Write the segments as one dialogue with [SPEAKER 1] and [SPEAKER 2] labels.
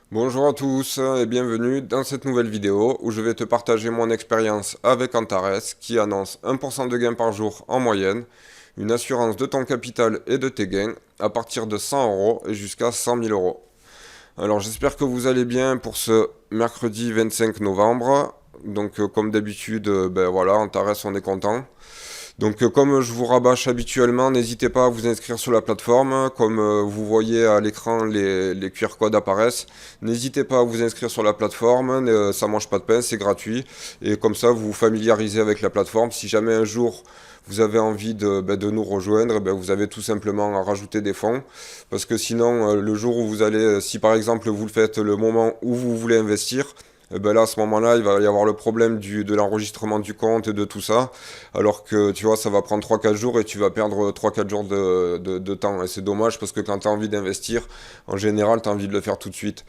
[SPEAKER 1] Bonjour à tous et bienvenue dans cette nouvelle vidéo où je vais te partager mon expérience avec Antares qui annonce 1% de gain par jour en moyenne, une assurance de ton capital et de tes gains à partir de 100 euros et jusqu'à 100 000 euros. Alors j'espère que vous allez bien pour ce mercredi 25 novembre. Donc comme d'habitude, ben voilà, Antares on est content. Donc comme je vous rabâche habituellement, n'hésitez pas à vous inscrire sur la plateforme. Comme vous voyez à l'écran, les QR codes apparaissent. N'hésitez pas à vous inscrire sur la plateforme, ça mange pas de pain, c'est gratuit. Et comme ça, vous vous familiarisez avec la plateforme. Si jamais un jour vous avez envie de nous rejoindre, vous avez tout simplement à rajouter des fonds. Parce que sinon, le jour où vous allez, si par exemple vous le faites le moment où vous voulez investir, et ben là, à ce moment-là, il va y avoir le problème de l'enregistrement du compte et de tout ça. Alors que, tu vois, ça va prendre 3 4 jours et tu vas perdre 3 4 jours de temps. Et c'est dommage parce que quand tu as envie d'investir, en général, tu as envie de le faire tout de suite.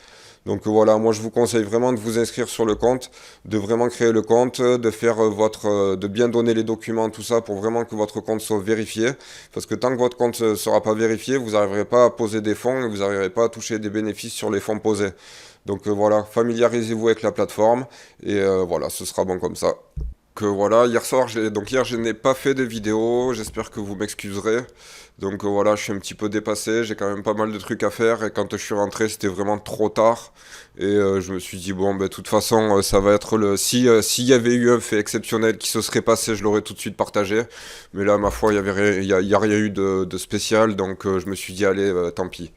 [SPEAKER 1] Donc voilà, moi je vous conseille vraiment de vous inscrire sur le compte, de vraiment créer le compte, de faire de bien donner les documents, tout ça, pour vraiment que votre compte soit vérifié. Parce que tant que votre compte ne sera pas vérifié, vous n'arriverez pas à poser des fonds et vous n'arriverez pas à toucher des bénéfices sur les fonds posés. Donc voilà, familiarisez-vous avec la plateforme et voilà, ce sera bon comme ça. Que voilà, hier je n'ai pas fait de vidéo, j'espère que vous m'excuserez. Donc voilà, je suis un petit peu dépassé, j'ai quand même pas mal de trucs à faire et quand je suis rentré, c'était vraiment trop tard et je me suis dit bon de toute façon, ça va être le s'il y avait eu un fait exceptionnel qui se serait passé, je l'aurais tout de suite partagé. Mais là ma foi, il y a rien eu de spécial donc je me suis dit allez, tant pis.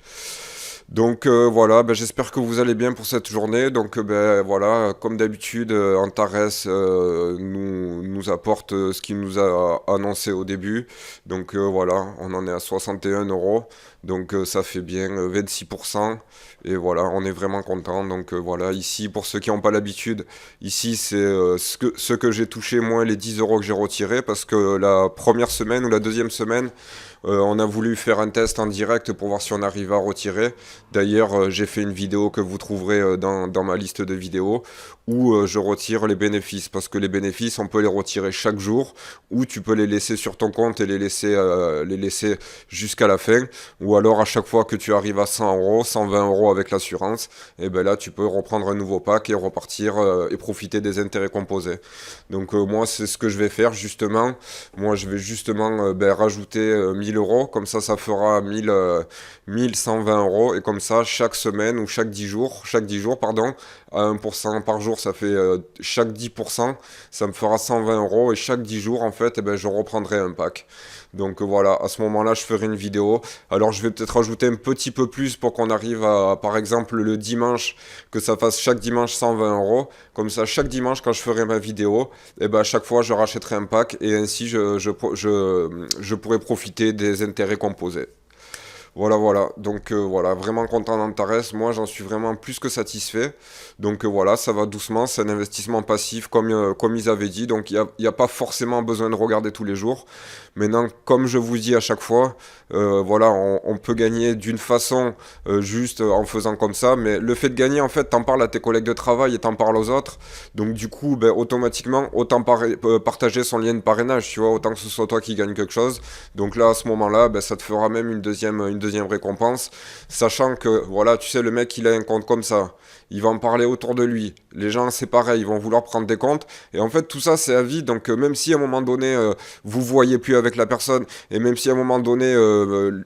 [SPEAKER 1] Donc voilà, j'espère que vous allez bien pour cette journée. Donc voilà, comme d'habitude, Antares nous apporte ce qu'il nous a annoncé au début. Donc voilà, on en est à 61 euros. Donc ça fait bien 26%. Et voilà, on est vraiment content. Donc voilà, ici, pour ceux qui n'ont pas l'habitude, ici c'est ce que j'ai touché moins les 10 euros que j'ai retirés. Parce que la première semaine ou la deuxième semaine, on a voulu faire un test en direct pour voir si on arrive à retirer. D'ailleurs, j'ai fait une vidéo que vous trouverez dans ma liste de vidéos où je retire les bénéfices. Parce que les bénéfices, on peut les retirer chaque jour ou tu peux les laisser sur ton compte et les laisser jusqu'à la fin. Ou alors, à chaque fois que tu arrives à 100 euros, 120 euros avec l'assurance, et ben là, tu peux reprendre un nouveau pack et repartir et profiter des intérêts composés. Donc, moi, c'est ce que je vais faire justement. Moi, je vais justement rajouter 1000 euros. Comme ça fera 1120 euros. Et comme ça, chaque semaine ou chaque 10 jours, pardon, à 1% par jour, ça fait chaque 10%, ça me fera 120 euros. Et chaque 10 jours, en fait, je reprendrai un pack. Donc voilà, à ce moment-là, je ferai une vidéo. Alors je vais peut-être rajouter un petit peu plus pour qu'on arrive à, par exemple, le dimanche, que ça fasse chaque dimanche 120 euros. Comme ça, chaque dimanche, quand je ferai ma vidéo, à chaque fois, je rachèterai un pack et ainsi, je pourrai profiter des intérêts composés. Voilà, voilà. Donc voilà, vraiment content d'Antares. Moi, j'en suis vraiment plus que satisfait. Donc voilà, ça va doucement. C'est un investissement passif comme ils avaient dit. Donc il y a pas forcément besoin de regarder tous les jours. Maintenant, comme je vous dis à chaque fois, voilà, on peut gagner d'une façon juste en faisant comme ça. Mais le fait de gagner, en fait, t'en parles à tes collègues de travail et t'en parles aux autres. Donc du coup, automatiquement, autant partager son lien de parrainage, tu vois, autant que ce soit toi qui gagne quelque chose. Donc là, à ce moment-là, ça te fera même une deuxième récompense, sachant que, voilà, tu sais, le mec, il a un compte comme ça, il va en parler autour de lui, les gens, c'est pareil, ils vont vouloir prendre des comptes, et en fait, tout ça, c'est à vie, donc même si à un moment donné, vous voyez plus avec la personne, et même si à un moment donné,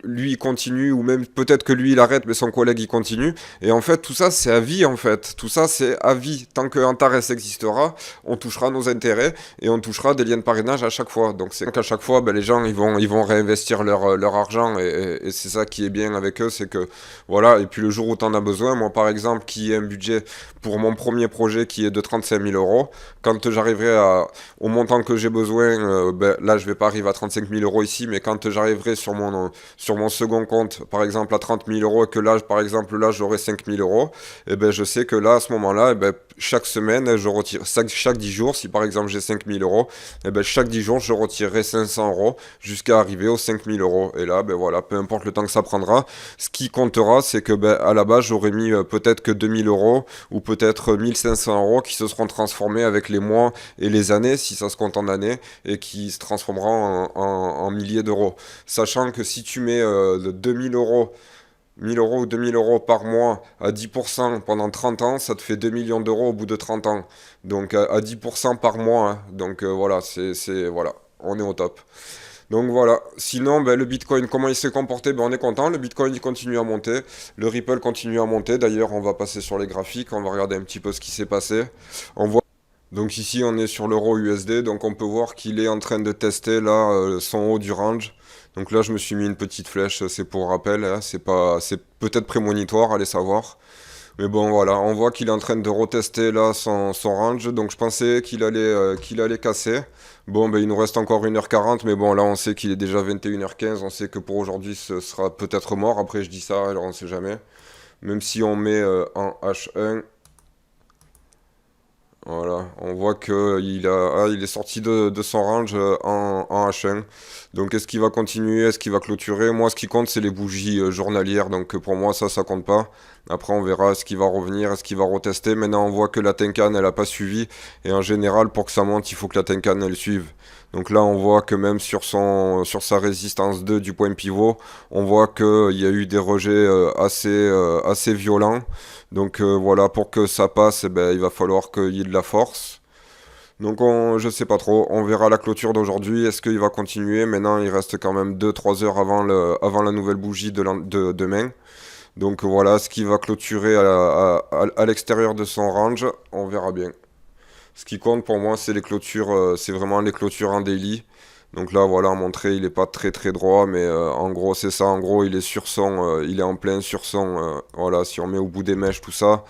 [SPEAKER 1] lui, il continue, ou même peut-être que lui, il arrête, mais son collègue, il continue, et en fait, tout ça, c'est à vie, en fait, tout ça, c'est à vie, tant que Antares existera, on touchera nos intérêts, et on touchera des liens de parrainage à chaque fois, donc c'est qu'à chaque fois, les gens, ils vont réinvestir leur argent, et c'est ça qui est bien avec eux, c'est que voilà, et puis le jour où tu en as besoin, moi par exemple, qui ai un budget pour mon premier projet qui est de 35 000 euros, quand j'arriverai au montant que j'ai besoin, là je vais pas arriver à 35 000 euros ici, mais quand j'arriverai sur mon second compte, par exemple à 30 000 euros, et que là, par exemple, là j'aurai 5 000 euros, et je sais que là, à ce moment-là, chaque semaine, je retire, chaque 10 jours, si par exemple j'ai 5 000 euros, chaque 10 jours, je retirerai 500 euros jusqu'à arriver aux 5 000 euros. Et là, voilà, peu importe le temps que ça prendra, ce qui comptera, c'est que à la base, j'aurais mis peut-être que 2000 euros ou peut-être 1500 euros qui se seront transformés avec les mois et les années, si ça se compte en années, et qui se transformeront en milliers d'euros. Sachant que si tu mets 2000 euros 1000 euros ou 2000 euros par mois à 10% pendant 30 ans, ça te fait 2 millions d'euros au bout de 30 ans. Donc à 10% par mois, hein. Donc voilà, voilà, on est au top. Donc voilà, sinon ben, le Bitcoin, comment il s'est comporté, ben, on est content, le Bitcoin il continue à monter, le Ripple continue à monter, d'ailleurs on va passer sur les graphiques, on va regarder un petit peu ce qui s'est passé. On voit donc ici on est sur l'euro USD, donc on peut voir qu'il est en train de tester là son haut du range. Donc là je me suis mis une petite flèche, c'est pour rappel, hein, c'est peut-être prémonitoire, allez savoir. Mais bon voilà, on voit qu'il est en train de retester là son range, donc je pensais qu'il allait casser. Bon ben il nous reste encore 1h40, mais bon là on sait qu'il est déjà 21h15, on sait que pour aujourd'hui ce sera peut-être mort, après je dis ça, alors on sait jamais. Même si on met en H1, voilà, on voit que il est sorti de son range en H1. Donc est-ce qu'il va continuer, est-ce qu'il va clôturer? Moi, ce qui compte, c'est les bougies journalières. Donc pour moi, ça compte pas. Après, on verra est-ce qu'il va revenir, est-ce qu'il va retester. Maintenant, on voit que la Tenkan, elle a pas suivi. Et en général, pour que ça monte, il faut que la Tenkan, elle suive. Donc là, on voit que même sur sa résistance 2 du point pivot, on voit qu'il y a eu des rejets assez violents. Donc voilà, pour que ça passe, eh ben, il va falloir qu'il y ait de la force. Donc je sais pas trop, on verra la clôture d'aujourd'hui, est-ce qu'il va continuer? Maintenant il reste quand même 2-3 heures avant la nouvelle bougie de demain. Donc voilà, ce qui va clôturer à l'extérieur de son range, on verra bien. Ce qui compte pour moi c'est les clôtures, c'est vraiment les clôtures en daily. Donc là voilà, montré il est pas très très droit, mais en gros c'est ça, en gros il est en plein sur son, voilà, si on met au bout des mèches tout ça.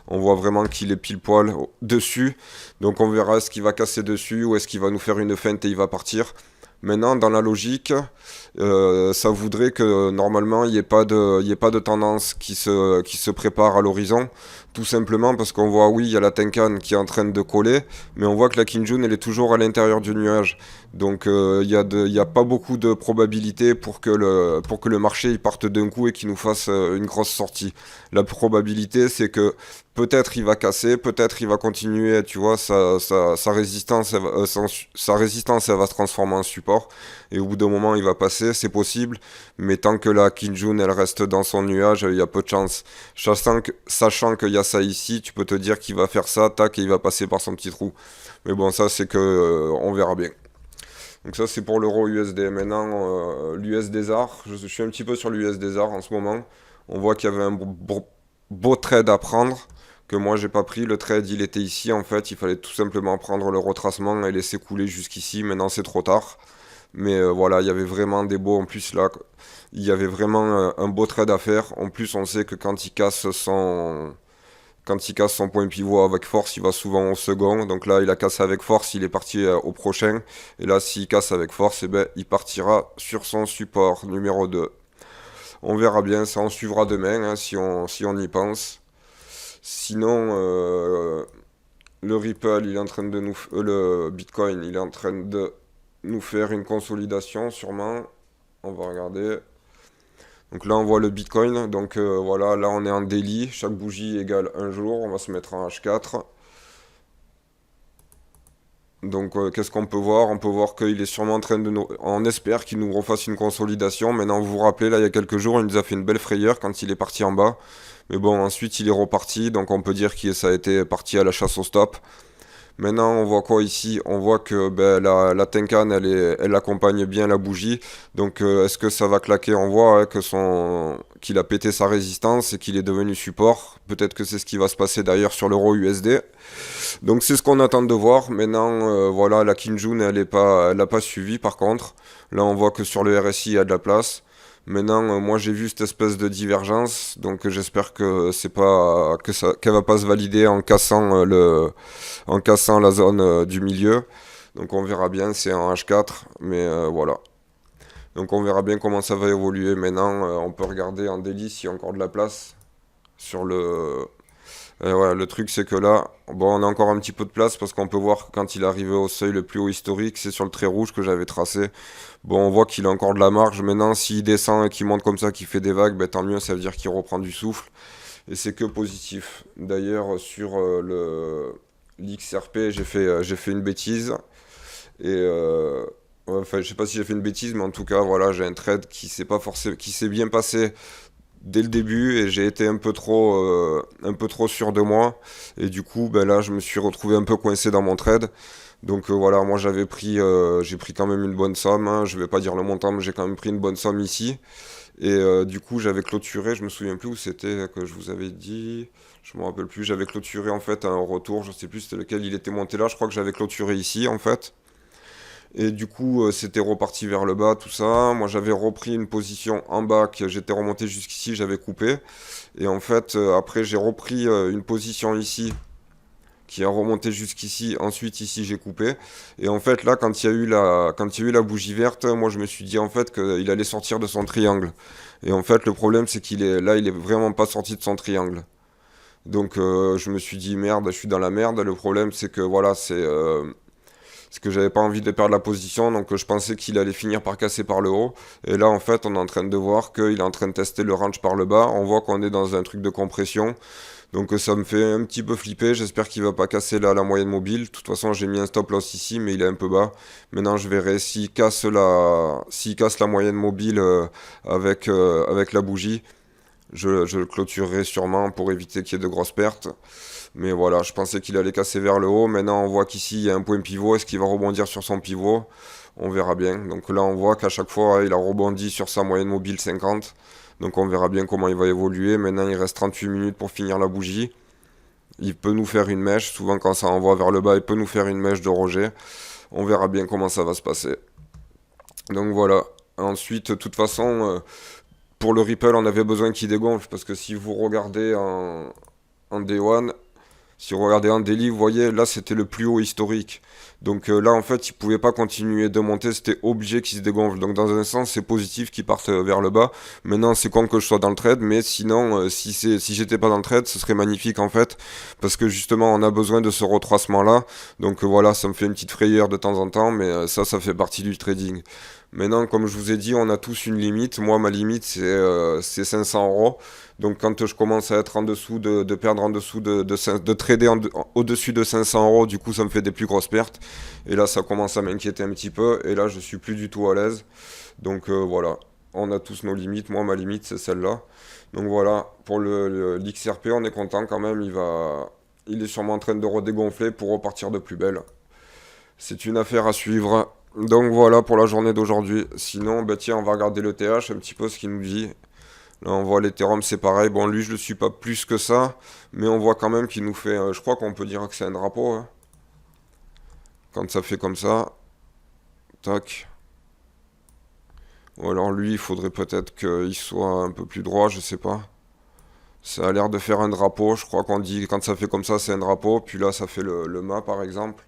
[SPEAKER 1] On voit vraiment qu'il est pile poil dessus. Donc on verra est-ce qu'il va casser dessus ou est-ce qu'il va nous faire une feinte et il va partir. Maintenant, dans la logique, ça voudrait que normalement il n'y ait pas de tendance qui se prépare à l'horizon. Tout simplement parce qu'on voit, oui, il y a la Tenkan qui est en train de coller, mais on voit que la Kinjun, elle est toujours à l'intérieur du nuage. Donc il y a pas beaucoup de probabilité pour que le marché il parte d'un coup et qu'il nous fasse une grosse sortie. La probabilité, c'est que peut-être il va casser, peut-être il va continuer, tu vois, sa résistance, sa résistance, elle va se transformer en support. Et au bout d'un moment, il va passer, c'est possible. Mais tant que la Kinjun, elle reste dans son nuage, il y a peu de chance. Sachant qu'il y a ça ici, tu peux te dire qu'il va faire ça, tac, et il va passer par son petit trou. Mais bon, ça, c'est que on verra bien. Donc ça, c'est pour l'euro USD. Maintenant, l'USD-ZAR, je suis un petit peu sur l'USD-ZAR en ce moment. On voit qu'il y avait un beau trade à prendre que moi j'ai pas pris. Le trade il était ici en fait, il fallait tout simplement prendre le retracement et laisser couler jusqu'ici. Maintenant c'est trop tard. Mais voilà, il y avait vraiment des beaux en plus là. Il y avait vraiment un beau trade à faire. En plus on sait que quand il casse son point pivot avec force, il va souvent au second. Donc là il a cassé avec force, il est parti au prochain. Et là s'il casse avec force, eh ben, il partira sur son support numéro 2. On verra bien, ça on suivra demain hein, si on y pense. Sinon, le Ripple, il est en train de le Bitcoin, il est en train de nous faire une consolidation, sûrement. On va regarder. Donc là, on voit le Bitcoin. Donc voilà, là, on est en daily. Chaque bougie égale un jour. On va se mettre en H4. Donc, qu'est-ce qu'on peut voir? On peut voir qu'il est sûrement en train de nous... On espère qu'il nous refasse une consolidation. Maintenant, vous vous rappelez, là, il y a quelques jours, il nous a fait une belle frayeur quand il est parti en bas. Mais bon, ensuite, il est reparti. Donc, on peut dire que ça a été parti à la chasse au stop. Maintenant, on voit quoi ici? On voit que ben, la Tenkan, elle accompagne bien la bougie. Donc, est-ce que ça va claquer? On voit hein, qu'il a pété sa résistance et qu'il est devenu support. Peut-être que c'est ce qui va se passer d'ailleurs sur l'euro USD. Donc, c'est ce qu'on attend de voir. Maintenant, voilà, la Kinjun, elle n'a pas suivi par contre. Là, on voit que sur le RSI, il y a de la place. Maintenant, moi j'ai vu cette espèce de divergence, donc j'espère que c'est pas qu'elle va pas se valider en cassant la zone du milieu. Donc on verra bien, c'est en H4, mais voilà. Donc on verra bien comment ça va évoluer. Maintenant, on peut regarder en daily s'il y a encore de la place sur le. Ouais, le truc c'est que là, bon, on a encore un petit peu de place parce qu'on peut voir que quand il est arrivé au seuil le plus haut historique, c'est sur le trait rouge que j'avais tracé. Bon, on voit qu'il a encore de la marge. Maintenant, s'il descend et qu'il monte comme ça, qu'il fait des vagues, ben, tant mieux, ça veut dire qu'il reprend du souffle. Et c'est que positif. D'ailleurs, sur l'XRP, j'ai fait une bêtise. Et ouais, enfin, je sais pas si j'ai fait une bêtise, mais en tout cas, voilà, j'ai un trade qui s'est pas forcé, qui s'est bien passé dès le début et j'ai été un peu trop sûr de moi. Et du coup, ben là, je me suis retrouvé un peu coincé dans mon trade. Donc voilà, moi j'ai pris quand même une bonne somme, hein. Je vais pas dire le montant, mais j'ai quand même pris une bonne somme ici. Et du coup, j'avais clôturé, je me souviens plus où c'était que je vous avais dit, je me rappelle plus. J'avais clôturé en fait un retour, je sais plus c'était lequel il était monté là. Je crois que j'avais clôturé ici en fait. Et du coup, c'était reparti vers le bas, tout ça. Moi, j'avais repris une position en bas, que j'étais remonté jusqu'ici, j'avais coupé. Et en fait, après, j'ai repris une position ici, qui a remonté jusqu'ici. Ensuite, ici, j'ai coupé. Et en fait, là, quand il y a eu la bougie verte, moi, je me suis dit, en fait, qu'il allait sortir de son triangle. Et en fait, le problème, c'est il est vraiment pas sorti de son triangle. Donc, je me suis dit, merde, je suis dans la merde. Le problème, c'est que, voilà, c'est que j'avais pas envie de perdre la position, donc je pensais qu'il allait finir par casser par le haut. Et là, en fait, on est en train de voir qu'il est en train de tester le range par le bas. On voit qu'on est dans un truc de compression. Donc ça me fait un petit peu flipper. J'espère qu'il va pas casser là la moyenne mobile. De toute façon, j'ai mis un stop loss ici, mais il est un peu bas. Maintenant, je verrai s'il casse la moyenne mobile avec la bougie. Je le clôturerai sûrement pour éviter qu'il y ait de grosses pertes. Mais voilà, je pensais qu'il allait casser vers le haut. Maintenant, on voit qu'ici, il y a un point pivot. Est-ce qu'il va rebondir sur son pivot? On verra bien. Donc là, on voit qu'à chaque fois, il a rebondi sur sa moyenne mobile 50. Donc on verra bien comment il va évoluer. Maintenant, il reste 38 minutes pour finir la bougie. Il peut nous faire une mèche. Souvent, quand ça envoie vers le bas, il peut nous faire une mèche de rejet. On verra bien comment ça va se passer. Donc voilà. Ensuite, de toute façon, pour le Ripple, on avait besoin qu'il dégonfle. Parce que si vous regardez en Day One, si vous regardez un daily, vous voyez, là c'était le plus haut historique. Donc là en fait, il pouvait pas continuer de monter, c'était obligé qu'il se dégonfle. Donc dans un sens, c'est positif qu'il parte vers le bas. Maintenant, c'est con que je sois dans le trade, mais sinon, si j'étais pas dans le trade, ce serait magnifique en fait, parce que justement, on a besoin de ce retracement là. Donc voilà, ça me fait une petite frayeur de temps en temps, mais ça fait partie du trading. Maintenant, comme je vous ai dit, on a tous une limite. Moi, ma limite, c'est 500 euros. Donc, quand je commence à être en dessous, de perdre en dessous, de trader au-dessus de 500 euros, du coup, ça me fait des plus grosses pertes. Et là, ça commence à m'inquiéter un petit peu. Et là, je suis plus du tout à l'aise. Donc, voilà. On a tous nos limites. Moi, ma limite, c'est celle-là. Donc, voilà. Pour l'XRP, on est content quand même. Il est sûrement en train de redégonfler pour repartir de plus belle. C'est une affaire à suivre. Donc voilà pour la journée d'aujourd'hui. Sinon, bah tiens, on va regarder le TH, un petit peu ce qu'il nous dit. Là, on voit l'Ethereum, c'est pareil. Bon, lui, je le suis pas plus que ça, mais on voit quand même qu'il nous fait. Je crois qu'on peut dire que c'est un drapeau, hein. Quand ça fait comme ça, tac. Ou alors lui, il faudrait peut-être qu'il soit un peu plus droit, je sais pas. Ça a l'air de faire un drapeau. Je crois qu'on dit quand ça fait comme ça, c'est un drapeau. Puis là, ça fait le mât, par exemple.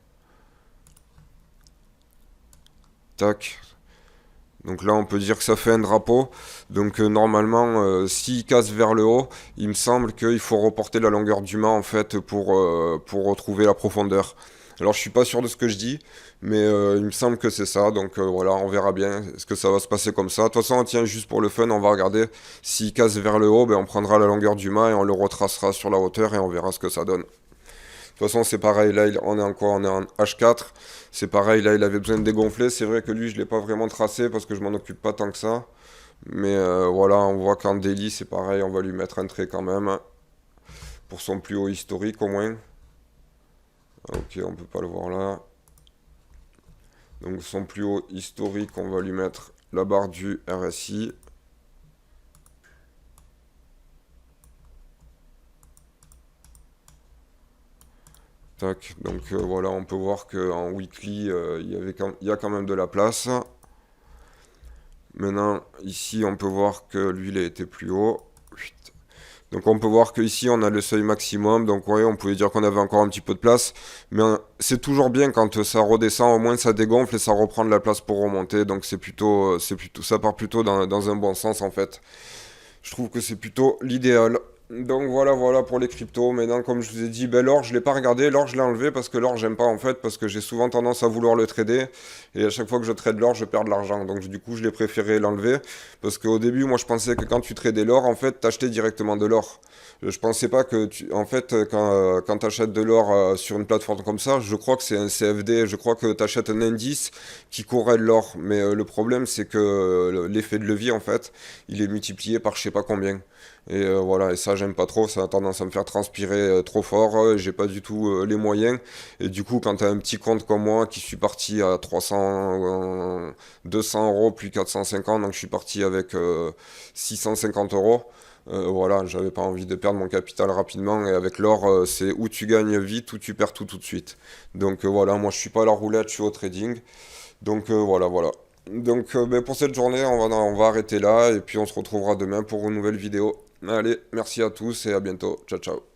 [SPEAKER 1] Tac. Donc là, on peut dire que ça fait un drapeau. Donc normalement, s'il casse vers le haut, il me semble qu'il faut reporter la longueur du mât en fait pour retrouver la profondeur. Alors je suis pas sûr de ce que je dis, mais il me semble que c'est ça. Donc voilà, on verra bien. Est-ce que ça va se passer comme ça? De toute façon, tiens, juste pour le fun, on va regarder. S'il casse vers le haut, ben, on prendra la longueur du mât et on le retracera sur la hauteur et on verra ce que ça donne. De toute façon, c'est pareil, là, on est en quoi? On est en H4. C'est pareil, là, il avait besoin de dégonfler. C'est vrai que lui, je ne l'ai pas vraiment tracé parce que je m'en occupe pas tant que ça. Mais voilà, on voit qu'en daily, c'est pareil. On va lui mettre un trait quand même. Pour son plus haut historique, au moins. Ok, on peut pas le voir là. Donc, son plus haut historique, on va lui mettre la barre du RSI. Tac, donc voilà, on peut voir qu'en weekly, il y a quand même de la place. Maintenant, ici, on peut voir que lui, il a été plus haut. Donc on peut voir qu'ici, on a le seuil maximum. Donc oui, on pouvait dire qu'on avait encore un petit peu de place. Mais c'est toujours bien quand ça redescend, au moins ça dégonfle et ça reprend de la place pour remonter. Donc ça part plutôt dans un bon sens en fait. Je trouve que c'est plutôt l'idéal. Donc voilà pour les cryptos. Maintenant, comme je vous ai dit, ben, l'or, je l'ai pas regardé. L'or, je l'ai enlevé parce que l'or, j'aime pas en fait, parce que j'ai souvent tendance à vouloir le trader. Et à chaque fois que je trade l'or, je perds de l'argent. Donc du coup, je l'ai préféré l'enlever. Parce qu'au début, moi, je pensais que quand tu tradais l'or, en fait, t'achetais directement de l'or. Je pensais pas que en fait, quand t'achètes de l'or sur une plateforme comme ça, je crois que c'est un CFD. Je crois que t'achètes un indice qui corrèle l'or. Mais le problème, c'est que l'effet de levier, en fait, il est multiplié par je sais pas combien. Et voilà, et ça j'aime pas trop, ça a tendance à me faire transpirer trop fort, j'ai pas du tout les moyens. Et du coup, quand t'as un petit compte comme moi, qui suis parti à 300, 200 euros, puis 450, donc je suis parti avec 650 euros. Voilà, j'avais pas envie de perdre mon capital rapidement, et avec l'or, c'est où tu gagnes vite, ou tu perds tout de suite. Donc voilà, moi je suis pas à la roulette, je suis au trading. Donc voilà. Donc ben, pour cette journée, on va arrêter là, et puis on se retrouvera demain pour une nouvelle vidéo. Allez, merci à tous et à bientôt. Ciao, ciao.